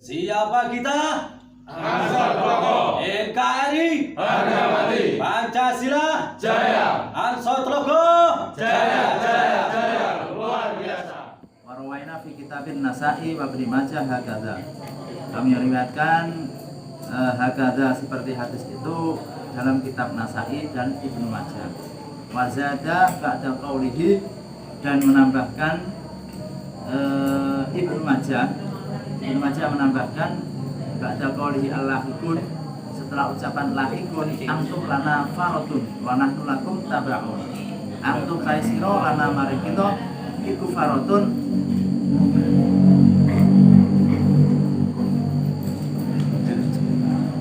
Siapa kita? Ansor Tlogo, NKRI, harga mati, Pancasila, jaya, Ansor Tlogo, jaya, jaya, jaya, luar biasa. Warwaina fi kitabin Nasa'i wa Ibnu Majah hakadha. Kami meriwayatkan hakadha seperti hadis itu dalam kitab Nasa'i dan Ibnu Majah. Wa zada ba'da qaulihi, dan menambahkan Ibnu Majah menambahkan ba'da qaulihi Allahikun, setelah ucapan lahikun, antum lana faratun wa nahnu lakum tabaun. Antum kaisiro lana mari kita iku faratun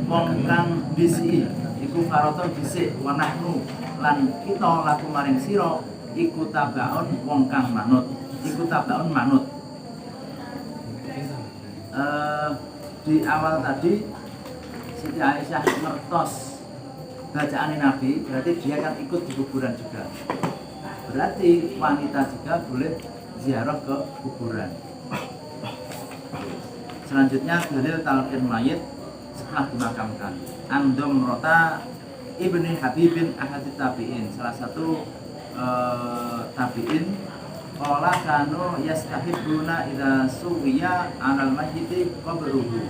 wong kang bisi iku faratun bisik wa nahnu lan kita laku maring sira iku tabaun wong kang manut, iku tabaun manut. Di awal tadi Siti Aisyah ngertos bacaan Nabi, berarti dia kan ikut di kuburan juga. Berarti wanita juga boleh ziarah ke kuburan. Selanjutnya dalil talqin mayit setelah dimakamkan. Andom Rota Ibni Habibin ahadit tabi'in, salah satu tabi'in. Qala kanu yastahibbuna idza suwiya 'alal mayyiti qabruhu.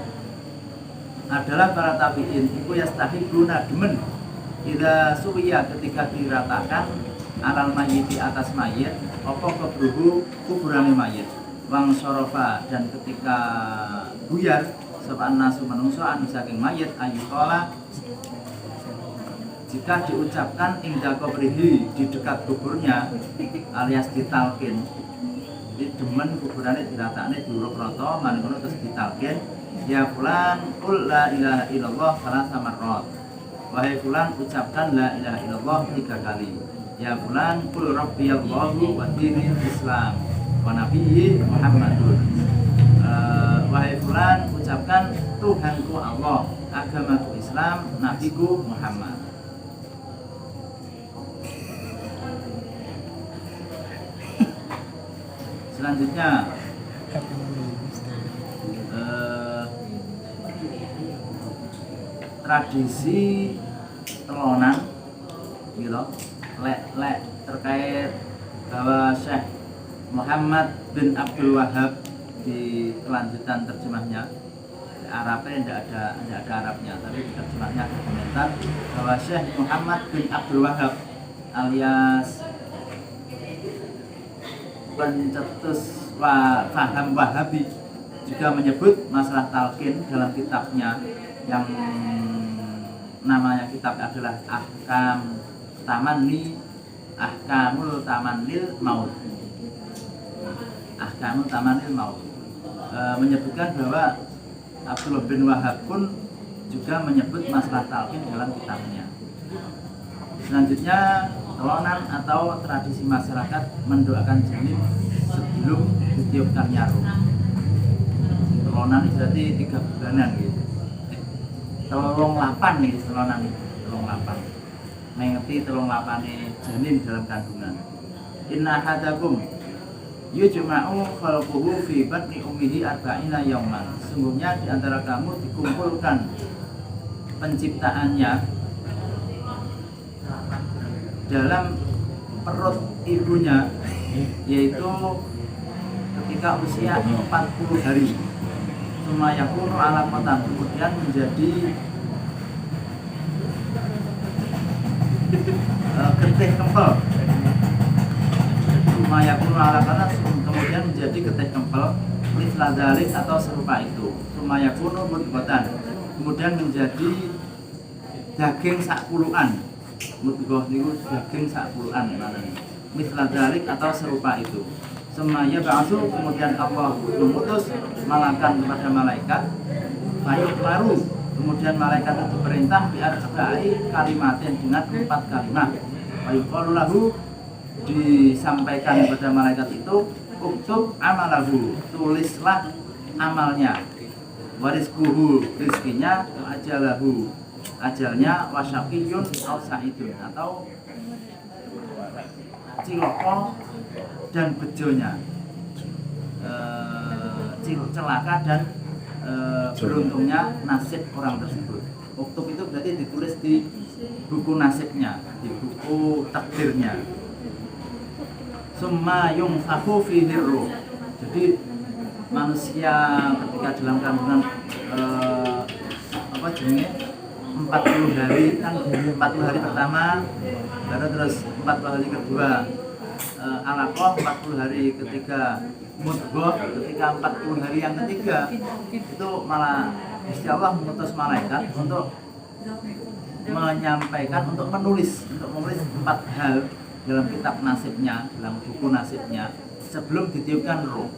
Adalah para tabi'in iku yastahibbuna demen idza suwiya ketika diratakan 'alal mayyiti atas mayit apa qabruhu kuburane mayit. Wang sorofa, dan ketika buyar sapa nasu manungsa anu saking mayit ayu qala, jika diucapkan inda qabrihi, di dekat kuburnya, alias ditalkin. Di demen kuburannya diratakne diuruk rata, manungsa terus ditalkin, ya fulan qul la ilaha illallah salasa marrat. Wahai fulan, ucapkan la ilaha illallah 3 kali. Ya fulan qul rabbiyallahu wa dinil islam wa nabiyyi Muhammadun. Wahai fulan, ucapkan Tuhanku Allah, agamaku Islam, nabiku Muhammad. Selanjutnya tradisi telonan gitu, lek terkait bahwa Syekh Muhammad bin Abdul Wahab, di kelanjutan terjemahnya Arabnya tidak ada Arabnya, tapi di terjemahnya ada komentar bahwa Syekh Muhammad bin Abdul Wahab alias pencetus faham Wahabi juga menyebut masalah talqin dalam kitabnya yang namanya kitab adalah Ahkamul Tamannil Maut. Ahkamul Tamannil Maut menyebutkan bahwa Abdullah bin Wahab pun juga menyebut masalah talqin dalam kitabnya. Selanjutnya telonan atau tradisi masyarakat mendoakan janin sebelum ditiupkan nyarum. Telonan itu berarti 3 bulanan gitu. Telung 8 nih telonan itu, telung 8. Mengeti telung 8 janin dalam kandungan. Inna hadakum yujma'u khalquhu fi batni ummihi arba'ina yauman. Sungguhnya di antara kamu dikumpulkan penciptaannya dalam perut ibunya, yaitu ketika usia 40 hari. Sumayakunu alaqatan, kemudian menjadi getih kempel. Sumayakunu alaqatan, kemudian menjadi getih kempel, misla dzalik atau serupa itu. Sumayakunu mudghatan, kemudian menjadi daging sakpuluhan. Mudghah niku daging sakpuluhan namanya. Misla dzalik atau serupa itu. Semaya ba'su, kemudian Allah mengutus malakan kepada malaikat. Fayuk baru, kemudian malaikat itu perintah biarba'i kalimatin, dengan 4 kalimat. Fayuk lahu, disampaikan kepada malaikat itu, uktub amalahu, tulislah amalnya. Warizkuhu, rizkinya, ajalahu, ajalnya, wasyaqiyun au sa'idun, atau ciloko dan bejonya, celaka dan beruntungnya nasib orang tersebut. Uktub itu berarti ditulis di buku nasibnya, di buku takdirnya. Summa yunfakhu fihi ruh. Jadi manusia ketika dalam kandungan 40 hari kan 40 hari pertama, baru terus 40 hari kedua alaqah, 40 hari ketiga mudghah, ketika 40 hari yang ketiga itu malah Gusti Allah mengutus malaikat untuk menyampaikan, untuk menulis 4 hal dalam kitab nasibnya, dalam buku nasibnya sebelum ditiupkan roh.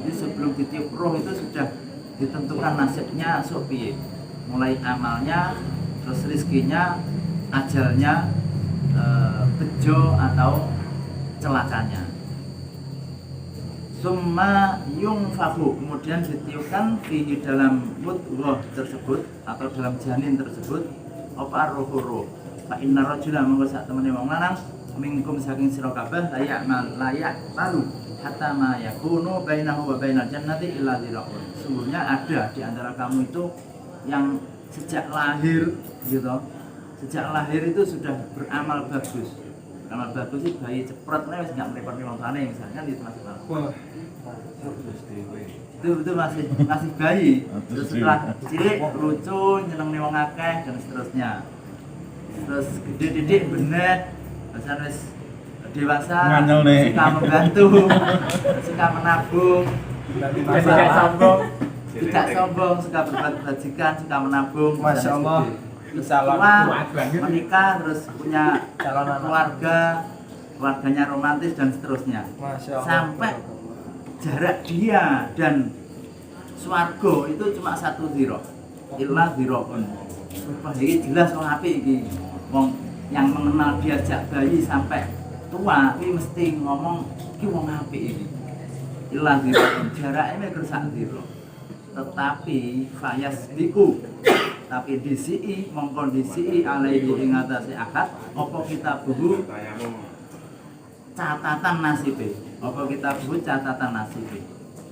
Jadi sebelum ditiup roh itu sudah ditentukan nasibnya piye, mulai amalnya, terus rizkinya, ajalnya, bejo atau celakanya. Summa yunfakhu, kemudian ditiupkan di dalam mudghah tersebut atau dalam janin tersebut apa roh. Fa inna rajula monggo sak temene wong lanang minkum saking sira kabeh layak lalu hatta ma yakunu bainahu wa bainal jannati illa dhira'un. Sungguhnya ada di antara kamu itu yang sejak lahir gitu. Sejak lahir itu sudah beramal bagus. Beramal bagus itu bayi ceprot wis enggak mrepotke wong tuane misalkan itu masih bagus. Itu masih bayi. Terus setelah cilik lucu, nyenengne wong akeh dan seterusnya. Terus gede-gede benet, bahkan wis dewasa, suka membantu, suka menabung, tidak sombong, suka berbuat kebajikan, suka menabung. Masya Allah. Tua, menikah, terus punya keluarganya romantis dan seterusnya. Sampai jarak dia dan swarga itu cuma 1 dhira. Illa dhiraun. Supaya ini jelas wong apik iki. Wong yang mengenal dia sejak bayi sampai tua, ini mesti ngomong iki wong apik iki. Illa dhiraun. Jaraknya mek 1 dhira. Tetapi fayasbiku, tapi disii mongkon disii alaihi ing atase akad apa kita buhu catatan nasibe, apa kita buhu catatan nasibe.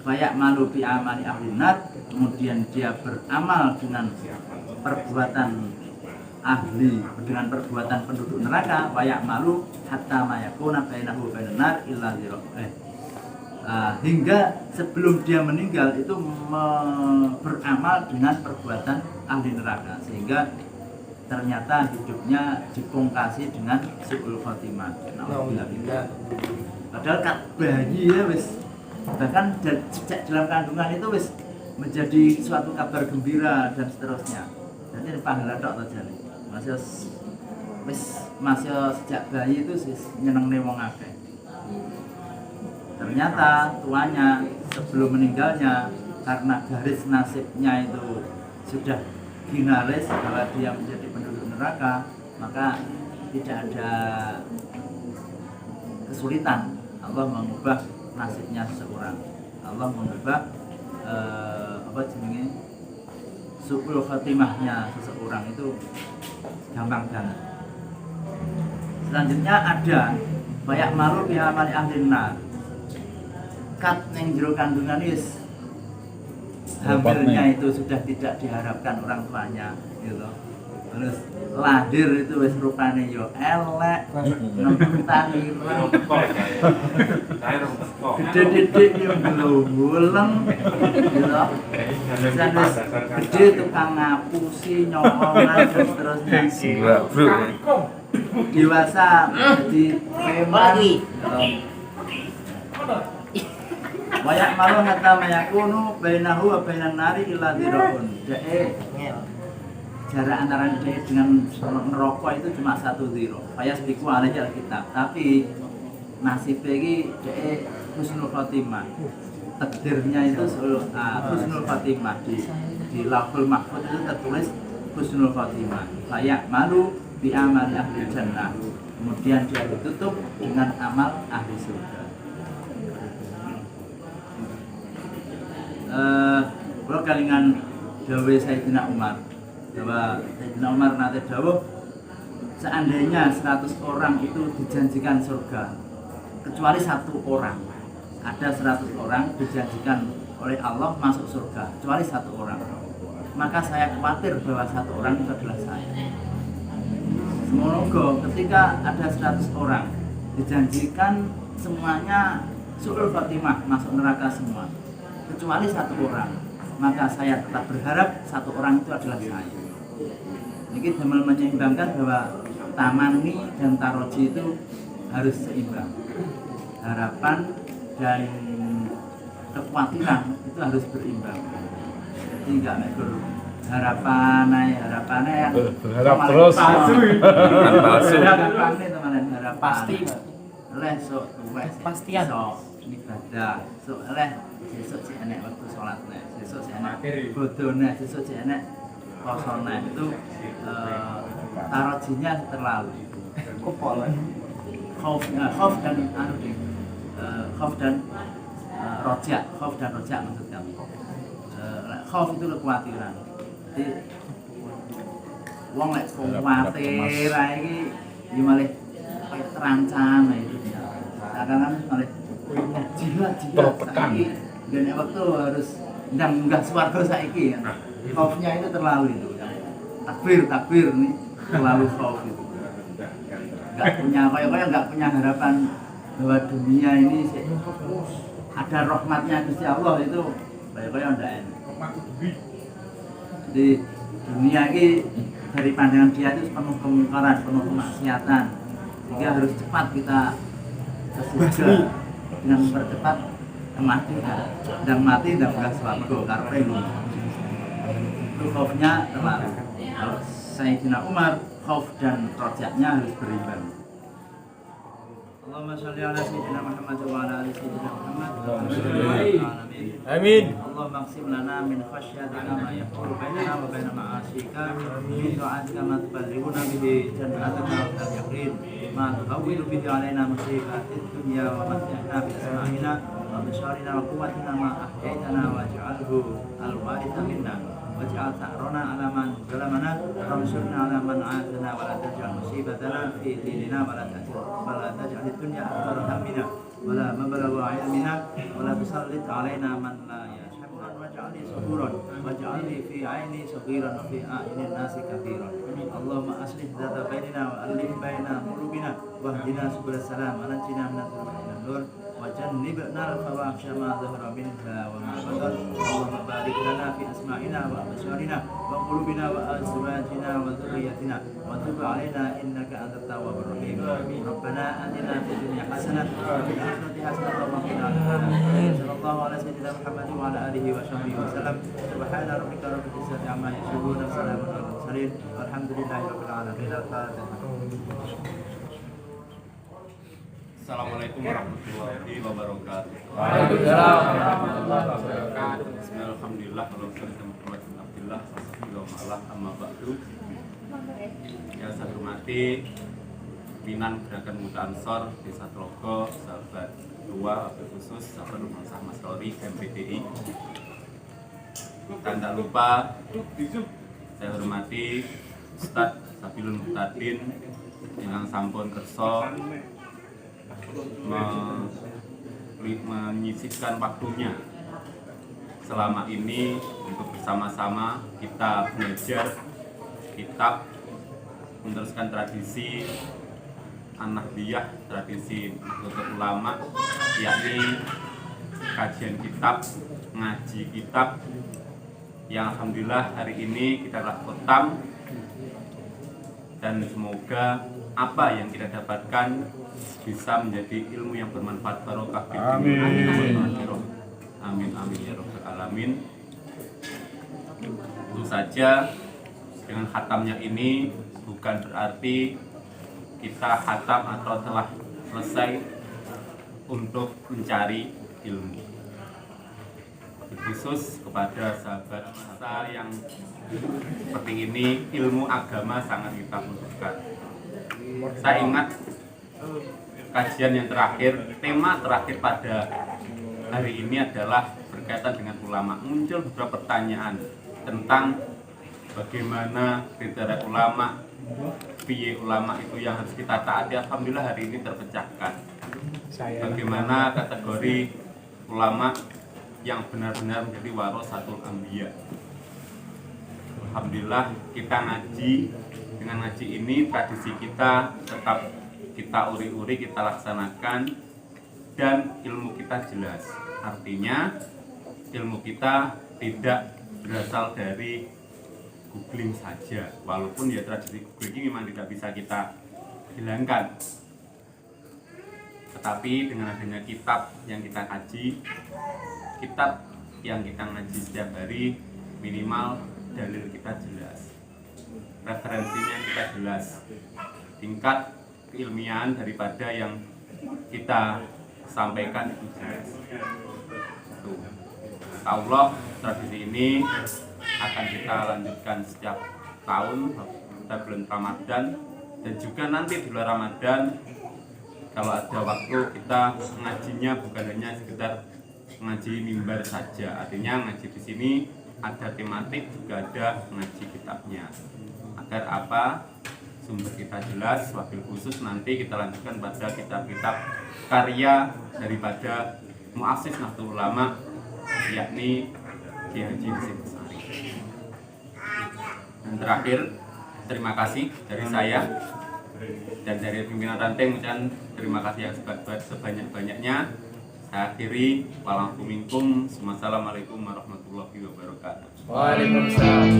Kayak malu bi amali ahli nar, kemudian dia beramal dengan perbuatan ahli, dengan perbuatan penduduk neraka. Kayak malu hatta mayakuna bainahu bainan nar illa dzira. Hingga sebelum dia meninggal itu beramal dengan perbuatan ahli neraka, sehingga ternyata hidupnya dipungkasi dengan su'ul khotimah. Padahal kan bayi ya wis, bahkan sejak dalam kandungan itu wis menjadi suatu kabar gembira dan seterusnya. Jadi pahala tok aja nih. Masih sejak bayi itu nyenengne wong akeh. Ternyata tuanya sebelum meninggalnya karena garis nasibnya itu sudah finalis bahwa dia menjadi penduduk neraka, maka tidak ada kesulitan Allah mengubah nasibnya seseorang. Allah mengubah su'ul khatimahnya seseorang itu gampang banget. Selanjutnya ada banyak malu bi amali ahli nar. Kat yang jero kandungan is hamilnya itu sudah tidak diharapkan orang tuanya gitu. Terus lahir itu wis rupane yo elek, nemputan ireng, gede-gede yo glowoleng gitu. Terus gede tukang ngapusi, nyolongan dan seterusnya. Dewasa di preman Wayak malu hatta mayakunu bainahu wa bainan nari illa dhiraun. Jarak antara dia dengan neraka itu cuma 1 dhira. Fayasbiqu alaihi alkitab. Tapi nasib iki dia husnul khotimah. Takdirnya itu husnul khotimah di Lauhul Mahfuz itu tertulis husnul khotimah. Wayak malu bi amali ahli jannah. Kemudian dia ditutup dengan amal ahli surga. Kalau kalingan dawuh Sayyidina Umar, bahwa Sayyidina Umar nate dawuh seandainya 100 orang itu dijanjikan surga kecuali 1 orang, ada 100 orang dijanjikan oleh Allah masuk surga kecuali 1 orang, maka saya khawatir bahwa satu orang itu adalah saya. Semoga ketika ada 100 orang dijanjikan semuanya su'ul Fatimah, masuk neraka semua, kecuali satu orang, maka saya tetap berharap satu orang itu adalah saya. Ini damel menyeimbangkan bahwa tamani dan taroji itu harus seimbang. Harapan dan kekhawatiran itu harus berimbang. Jadi enggak megur harapannya yang berharap terus palsu. palsu. Harapannya teman harapan Pasti. Leh sok tuwes Pastian. sok ibadah sok leh sesuk si enek waktu sholat leh sesuk si enek bodone sesuk si enek posone itu tarojinya terlalu khauf dan khauf dan roja maksud kami. Khauf itu kekhawatiran. Jadi wong lek kuwatir ae iki ya malah kayak terancam itu. Kadang-kadang malah jilat saiki dan waktu harus ndang munggah swarga saiki ya. Khaufnya itu terlalu itu. Takbir nih terlalu khauf itu. Enggak punya harapan bahwa dunia ini ada rahmatnya Gusti Allah itu kayak ndak enak. Di dunia ini dari pandangan dia itu penuh kemungkaran, penuh kemaksiatan, sehingga harus cepat kita ke surga dengan mempercepat mati dan enggak swarga karena itu khaufnya terlalu. Kalau Sayyidina Umar khauf dan rojaknya harus berimbang. Allahumma sholli ala sayyidina Muhammad wa ala ali sayyidina Muhammad. Amin. Allahumma qsim lana min khasyatika ma yahulu bainana wa baina ma'asika min ta'atika ma tuballighuna bihi jannataka wa al-yaqin ma tuhawwilu bihi alaina musibatid dunya wa mat'ina bi asma'ina wa bisharina wa quwwatina ma ahyaitana waj'alhu al-waritha minna waj'al sa'rana 'ala man zalamana wansurna 'ala man 'adana wa la taj'al musibatana fi dinina wa la taj'al ad-dunya akbar hammina wa la mablagha 'ilmina wa la tusallit 'alaina man la yashhaduna waj'alni saburan waj'alni fi 'aini saghiran wa fi a'yunin nasi katsiran. Allahumma aslih dzata bainina wa alif baina qulubina wahdina subulas salam wa najjina minadh nur وجنبنا الفواحش ما ظهر منها وما بطن. اللهم بارك لنا في اسماعنا وابصارنا وقلوبنا وازواجنا وذريتنا وتب علينا انك انت التواب الرحيم. ربنا اتنا في الدنيا حسنه وفي الاخره حسنه وقنا عذاب النار. صلى الله على سيدنا محمد وعلى اله وصحبه وسلم. سبحان ربك رب العزه عما يصفون وسلام على المرسلين والحمد لله رب العالمين. الفاتحه. Assalamualaikum warahmatullahi wabarakatuh. Waalaikumsalam warahmatullahi wabarakatuh. Bismillahirrahmanirrahim. Alhamdulillah, Alhamdulillah, amma ba'du. Yang saya hormati pimpinan Gerakan Muda Ansor Desa Tlogo, sahabat dua, wabil khusus sahabat Rumah Sah Mas Rory, MPDI. Dan tak lupa saya hormati Ustadz Sabilun Muhtadin yang sampun kerso menyisihkan waktunya selama ini untuk bersama-sama kita belajar kitab, meneruskan tradisi An-Nahdliyah, tradisi Nahdlatul Ulama, yakni kajian kitab, ngaji kitab yang alhamdulillah hari ini kita telah khatam, dan semoga apa yang kita dapatkan bisa menjadi ilmu yang bermanfaat barokah. Amin. Amin amin ya rabbal alamin. Tentu saja dengan khatamnya ini bukan berarti kita khatam atau telah selesai untuk mencari ilmu. Khusus kepada sahabat kita yang seperti ini, ilmu agama sangat kita butuhkan. Saya ingat kajian yang terakhir, tema terakhir pada hari ini adalah berkaitan dengan ulama. Muncul beberapa pertanyaan tentang bagaimana kriteria ulama, piye ulama itu yang harus kita taati. Alhamdulillah hari ini terpecahkan. Bagaimana kategori ulama yang benar-benar menjadi warasatul anbiya. Alhamdulillah kita ngaji. Dengan ngaji ini tradisi kita tetap kita uri-uri, kita laksanakan, dan ilmu kita jelas. Artinya ilmu kita tidak berasal dari googling saja, walaupun ya tradisi googling memang tidak bisa kita hilangkan. Tetapi dengan adanya kitab yang kita kaji, kitab yang kita ngaji setiap hari, minimal dalil kita jelas, referensinya kita jelas, tingkat keilmian daripada yang kita sampaikan itu jelas. Tuh. Allah, tradisi ini akan kita lanjutkan setiap tahun pada bulan Ramadan, dan juga nanti di luar Ramadan kalau ada waktu kita ngajinya bukan hanya sekedar ngaji mimbar saja. Artinya ngaji di sini ada tematik, juga ada ngaji kitabnya. Agar apa? Sumber kita jelas, wabil khusus nanti kita lanjutkan pada kitab-kitab karya daripada muassis Nahdlatul Ulama, yakni Kiai Haji Hashim Asy'ari. Dan terakhir, terima kasih dari saya dan dari pimpinan ranting, dan terima kasih yang sebanyak-banyaknya. Saya akhiri, walaupun Assalamualaikum warahmatullahi wabarakatuh. Waalaikumsalam.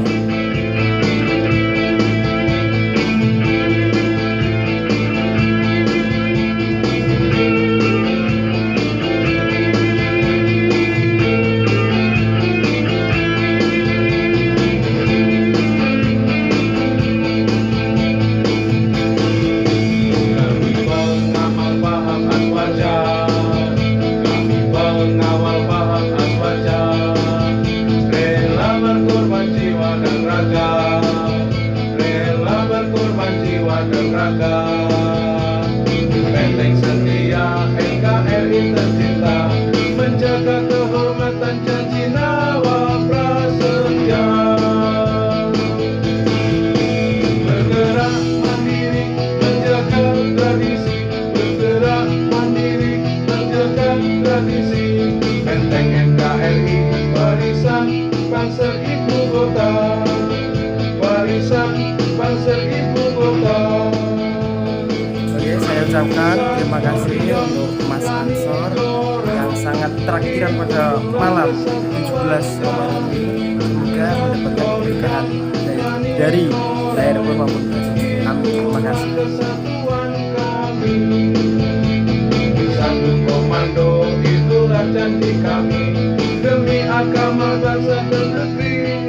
Benteng setia NKRI tercinta, menjaga kehormatan janji Nawa Prasetya. Bergerak mandiri menjaga tradisi, bergerak mandiri menjaga tradisi. Benteng NKRI warisan bangsa ibu kota, warisan bangsa ibu kota. Oke, saya ucapkan terima kasih untuk Mas Ansor yang sangat traktiran pada malam 17 Ramadan ini. Semoga mendapatkan keberkahan dari lahir maupun batin. Amin. Terima kasih. Satu komando itulah janji kami, demi agama bangsa dan negeri.